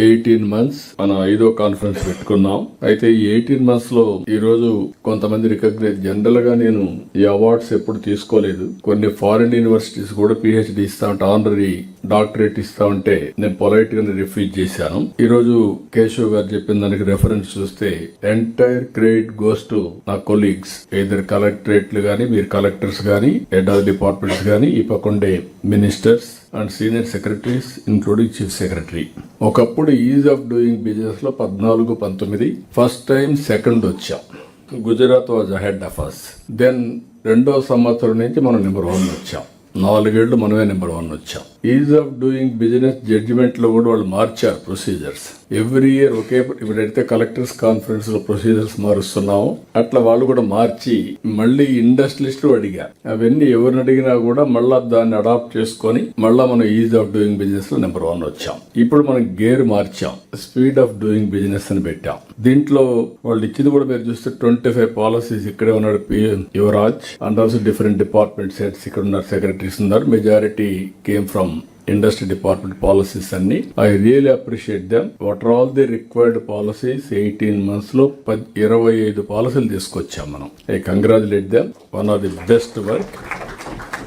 18 months మనం 5వ conference పెట్టుకున్నాం. అయితే ఈ 18 months లో ఈ రోజు కొంతమంది రికగ్నైజ్, జనరల్ గా నేను ఈ అవార్డ్స్ ఎప్పుడు తీసుకోలేదు. కొన్ని ఫారిన్ యూనివర్సిటీస్ కూడా PhD ఇస్తా ఉంటే, ఆనరీ డాక్టరేట్ ఇస్తా ఉంటే నేను పొలైట్ గా రిఫ్యూజ్ చేశాను. ఈ రోజు కేశవ్ గారు చెప్పిన దానికి రెఫరెన్స్ చూస్తే ఎంటైర్ క్రెడిట్ గోస్ టు నా కొలీగ్స్, ఇద్దరు కలెక్టరేట్లు గానీ, మీరు కలెక్టర్స్ గానీ, హెడ్ ఆఫ్ డిపార్ట్మెంట్స్ గానీ, ఈ పక్కుండే ministers and senior secretaries including chief secretary. ఒకప్పుడు ఈజ్ ఆఫ్ డూయింగ్ బిజినెస్ లో 14-19 ఫస్ట్ టైం సెకండ్ వచ్చాం. Gujarat was ahead of us. Then 2వ సంవత్సరం నుంచి మనం నెంబర్ 1 వచ్చాం. 4 ఏళ్లు మనమే నెంబర్ 1 వచ్చాం. Ease of doing business judgement లో కూడా వాళ్ళు మార్చారు ప్రొసీజర్స్. ఎవ్రీ ఇయర్ ఒకే, ఇప్పుడైతే కలెక్టర్స్ కాన్ఫరెన్స్ లో ప్రొసీజర్స్ మారుస్తున్నాము, అట్లా వాళ్ళు కూడా మార్చి మళ్ళీ ఇండస్ట్రియలిస్ట్ అడిగా. అవన్నీ ఎవరిని అడిగినా కూడా మళ్ళా దాన్ని అడాప్ట్ చేసుకొని మళ్ళా మనం ఈజ్ ఆఫ్ డూయింగ్ బిజినెస్ లో నెంబర్ 1 వచ్చాం. ఇప్పుడు మనం గేర్ మార్చాం, స్పీడ్ ఆఫ్ డూయింగ్ బిజినెస్ అని పెట్టాం. దీంట్లో వాళ్ళు ఇచ్చింది కూడా మీరు చూస్తే 25 పాలసీస్ ఇక్కడే ఉన్నాడు Yuvraj, and also different department heads ఇక్కడ ఉన్నారు, సెక్రటరీస్ ఉన్నారు. Majority came from industry department policies అన్ని. I really appreciate them. What are all the required policies 18 months లో 25 పాలసీలు తీసుకొచ్చాం మనం. I congratulate them. One of the best work.